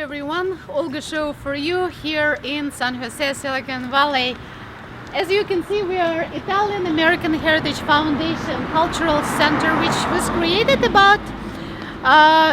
everyone, Olga show for you here in San Jose, Silicon Valley. As you can see, we are Italian American Heritage Foundation Cultural Center, which was created about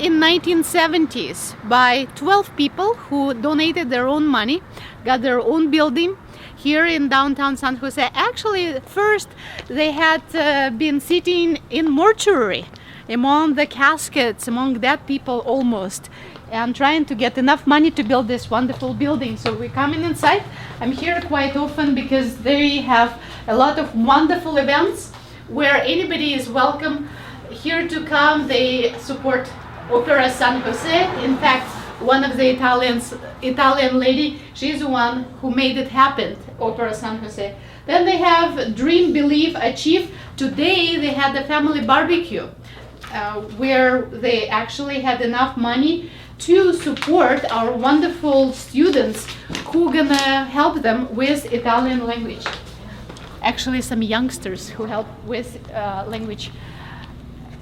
in 1970s by 12 people who donated their own money, got their own building here in downtown San Jose. Actually, first they had been sitting in mortuary among the caskets, among dead people almost, and trying to get enough money to build this wonderful building. So we're coming inside. I'm here quite often because they have a lot of wonderful events where anybody is welcome here to come. They support Opera San Jose. In fact, one of the Italian lady, she's the one who made it happen, Opera San Jose. Then they have Dream, Believe, Achieve. Today they had a family barbecue where they actually had enough money to support our wonderful students who are gonna help them with Italian language. Actually, some youngsters who help with language.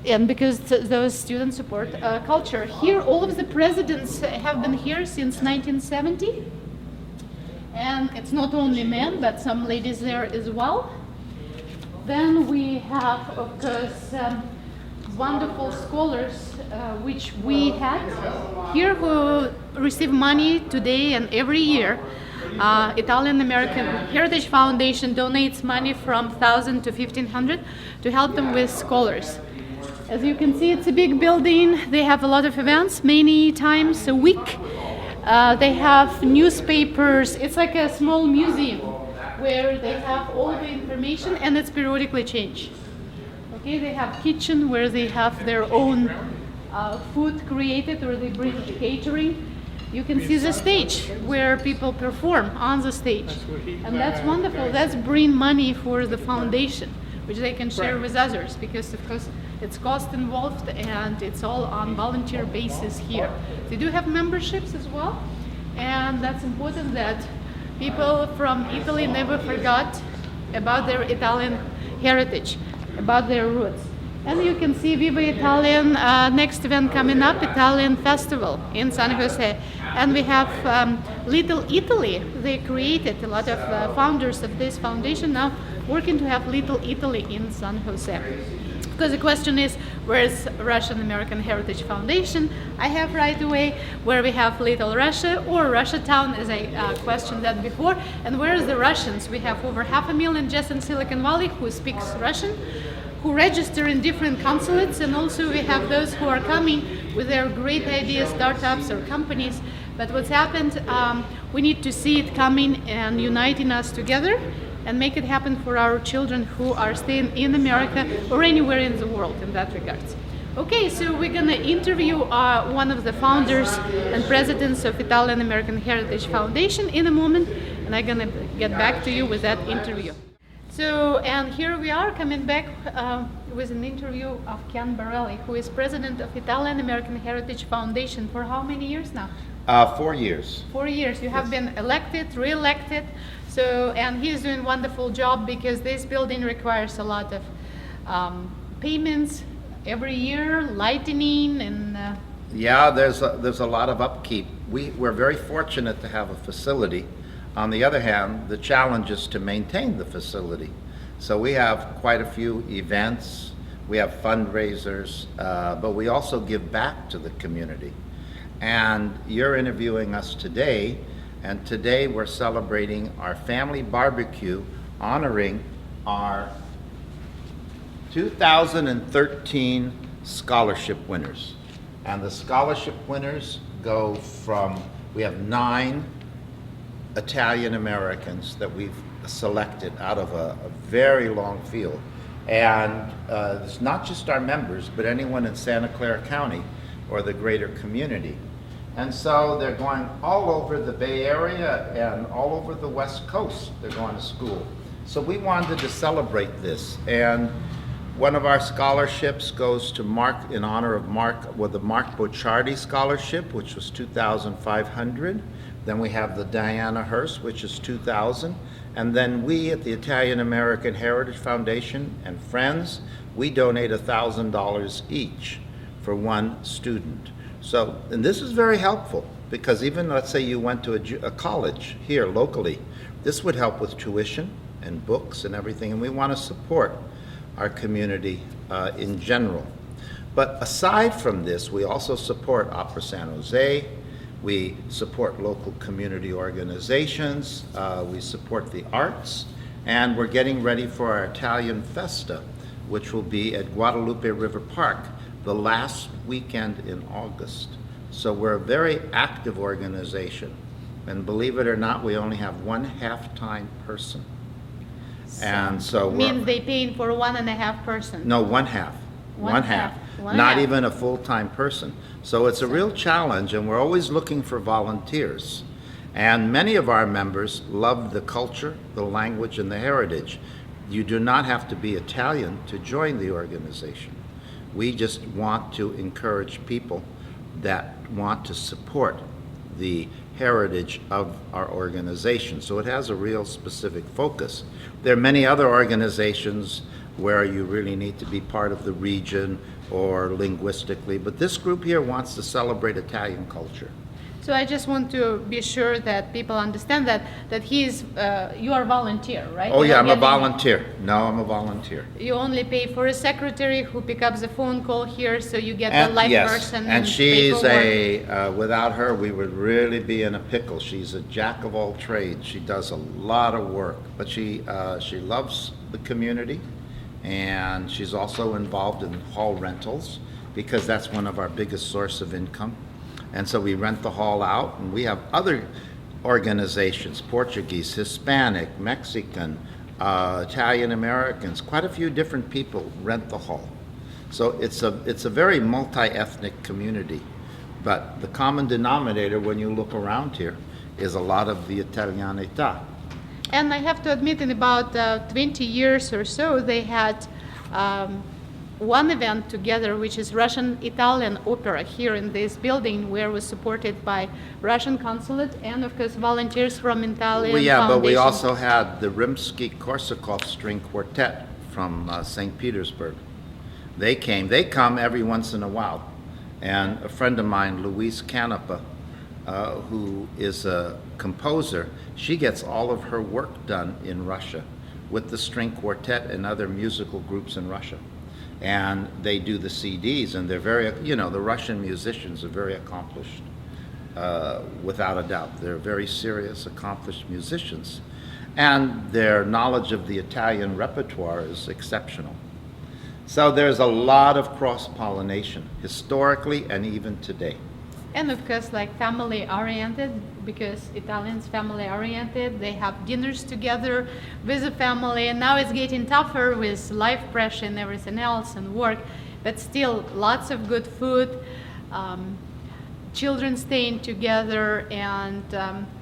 And because those students support culture. Here, all of the presidents have been here since 1970. And it's not only men, but some ladies there as well. Then we have, of course, wonderful scholars, which we had here who receive money today and every year. Italian American Heritage Foundation donates money from $1,000 to $1,500 to help them with scholars. As you can see, it's a big building. They have a lot of events, many times a week. They have newspapers. It's like a small museum where they have all the information and it's periodically changed. Okay, they have kitchen where they have their own food created, or they bring catering. You can see the stage where people perform on the stage. And that's wonderful. That's bring money for the foundation, which they can share with others, because of course it's cost involved and it's all on volunteer basis here. They do have memberships as well, and that's important that people from Italy never forgot about their Italian heritage, about their roots. And you can see Viva Italian, next event coming up, Italian Festival in San Jose. And we have Little Italy. They created, a lot of founders of this foundation now working to have Little Italy in San Jose. Because the question is, where is Russian American Heritage Foundation? I have right away where we have Little Russia or Russia Town, as I questioned that before. And where is the Russians? We have over 500,000 just in Silicon Valley who speaks Russian, who register in different consulates, and also we have those who are coming with their great ideas, startups or companies. But what's happened, we need to see it coming and uniting us together and make it happen for our children who are staying in America or anywhere in the world in that regards. Okay, so we're gonna interview one of the founders and presidents of Italian American Heritage Foundation in a moment, and I'm gonna get back to you with that interview. So, and here we are coming back with an interview of Ken Barelli, who is president of Italian American Heritage Foundation for how many years now? 4 years. 4 years. You have been elected, re-elected. So, and he's doing a wonderful job because this building requires a lot of payments every year, lightening, and Yeah, there's a lot of upkeep. We're very fortunate to have a facility. On the other hand, the challenge is to maintain the facility. So we have quite a few events, we have fundraisers, but we also give back to the community. And you're interviewing us today, and today we're celebrating our family barbecue honoring our 2013 scholarship winners. And the scholarship winners go from, we have 9 Italian Americans that we've selected out of a very long field. And it's not just our members, but anyone in Santa Clara County or the greater community. And so they're going all over the Bay Area and all over the West Coast. They're going to school. So we wanted to celebrate this. And one of our scholarships goes to Mark, in honor of Mark, with the Mark Bocciardi Scholarship, which was $2,500. Then we have the Diana Hearst, which is $2,000. And then we at the Italian American Heritage Foundation and friends, we donate $1,000 each for one student. So, and this is very helpful. because even let's say you went to a college here locally, this would help with tuition and books and everything, and we want to support our community in general. But aside from this, we also support Opera San Jose, we support local community organizations, we support the arts, and we're getting ready for our Italian Festa, which will be at Guadalupe River Park the last weekend in August. So we're a very active organization, and believe it or not, we only have one half-time person. And so means they paying for 1.5 person. no, one half. One half. One Not half. even a full-time person. So it's a real challenge, and we're always looking for volunteers. And many of our members love the culture, the language, and the heritage. You do not have to be Italian to join the organization. We just want to encourage people that want to support the heritage of our organization. So it has a real specific focus. There are many other organizations where you really need to be part of the region or linguistically, but this group here wants to celebrate Italian culture. So I just want to be sure that people understand that you are volunteer, right? Oh You're yeah, not I'm a getting- volunteer. No, I'm a volunteer. You only pay for a secretary who picks up the phone call here, so you get And the live yes, person and she's paperwork. without her, we would really be in a pickle. She's a jack of all trades. She does a lot of work, but she loves the community, and she's also involved in hall rentals because that's one of our biggest source of income. And so we rent the hall out, and we have other organizations, Portuguese, Hispanic, Mexican, Italian Americans, quite a few different people rent the hall. So it's a very multi-ethnic community. But the common denominator when you look around here is a lot of the Italianità. And I have to admit, in about 20 years or so, they had one event together, which is Russian-Italian opera here in this building, where was supported by Russian consulate and, of course, volunteers from Italian Well, yeah, but we Foundation. also had the Rimsky-Korsakov String Quartet from St. Petersburg. They come every once in a while. And a friend of mine, Louise Canepa, who is a composer, she gets all of her work done in Russia with the string quartet and other musical groups in Russia. And they do the CDs, and they're very, the Russian musicians are very accomplished, without a doubt. They're very serious, accomplished musicians. And their knowledge of the Italian repertoire is exceptional. So there's a lot of cross-pollination, historically and even today. And of course, like family-oriented, because Italians family-oriented, they have dinners together with the family, and now it's getting tougher with life pressure and everything else and work, but still lots of good food, children staying together, and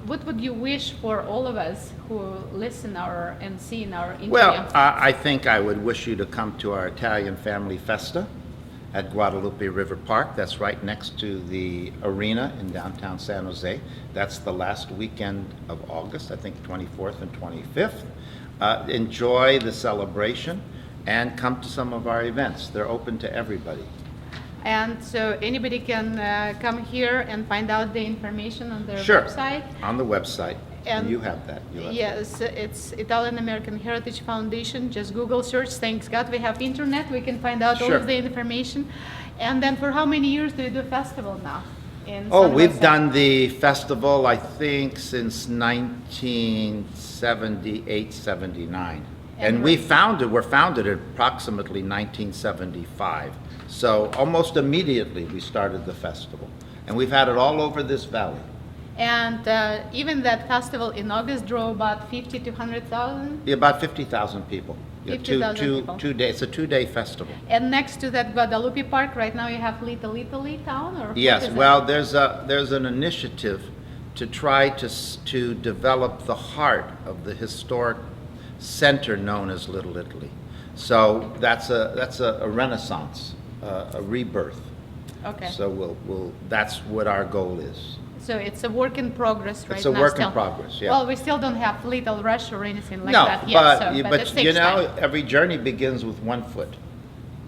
what would you wish for all of us who listen and see in our interview? Well, I think I would wish you to come to our Italian Family Festa at Guadalupe River Park. That's right next to the arena in downtown San Jose. That's the last weekend of August, I think 24th and 25th. Enjoy the celebration and come to some of our events. They're open to everybody. And so anybody can come here and find out the information on their Sure. website. On the website. And you have that. You have Yes, it's Italian American Heritage Foundation. Just Google search. Thanks God we have internet. We can find out all Sure. of the information. And then for how many years do you do festival now? Oh, San we've Jose? done the festival, I think, since 1978, 79. And we're founded approximately 1975. So almost immediately we started the festival. And we've had it all over this valley. And even that festival in August drew about 50 to 100,000. Yeah, about 50,000 people. Yeah, 50,000 people. 2 days. It's a 2-day festival. And next to that Guadalupe Park, right now you have Little Italy town, or what Yes, is it? well, there's an initiative to try to develop the heart of the historic center known as Little Italy. So that's a renaissance, a rebirth. Okay. So that's what our goal is. So it's a work in progress right now. It's a work in still. progress, yeah. Well, we still don't have Little Russia or anything like No, that yet. So, but it takes time. every journey begins with one foot,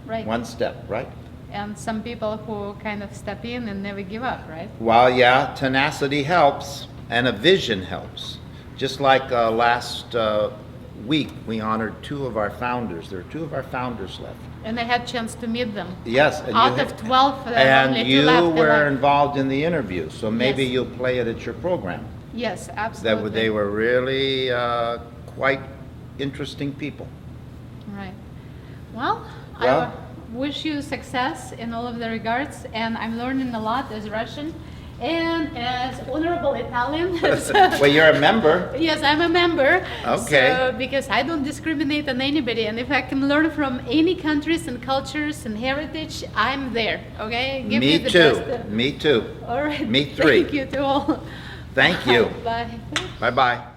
Right. one step, right? and some people who kind of step in and never give up, right? Well, yeah, tenacity helps, and a vision helps. Just like last week, we honored two of our founders. There are two of our founders left. And I had a chance to meet them. Yes. And Out of 12, and only two you left were alive. involved in the interview, so maybe Yes. you'll play it at your program. Yes, That absolutely. they were really quite interesting people. Right. Well, Well- I wish you success in all of the regards, and I'm learning a lot as Russian and as honorable Italian. So- Well, you're a member. Yes, I'm a member. Okay. So, because I don't discriminate on anybody, and if I can learn from any countries and cultures and heritage, I'm there. Okay. Give Me the too. best. Me too. All right. Me three. Thank you to all. Thank you. Bye. Bye-bye.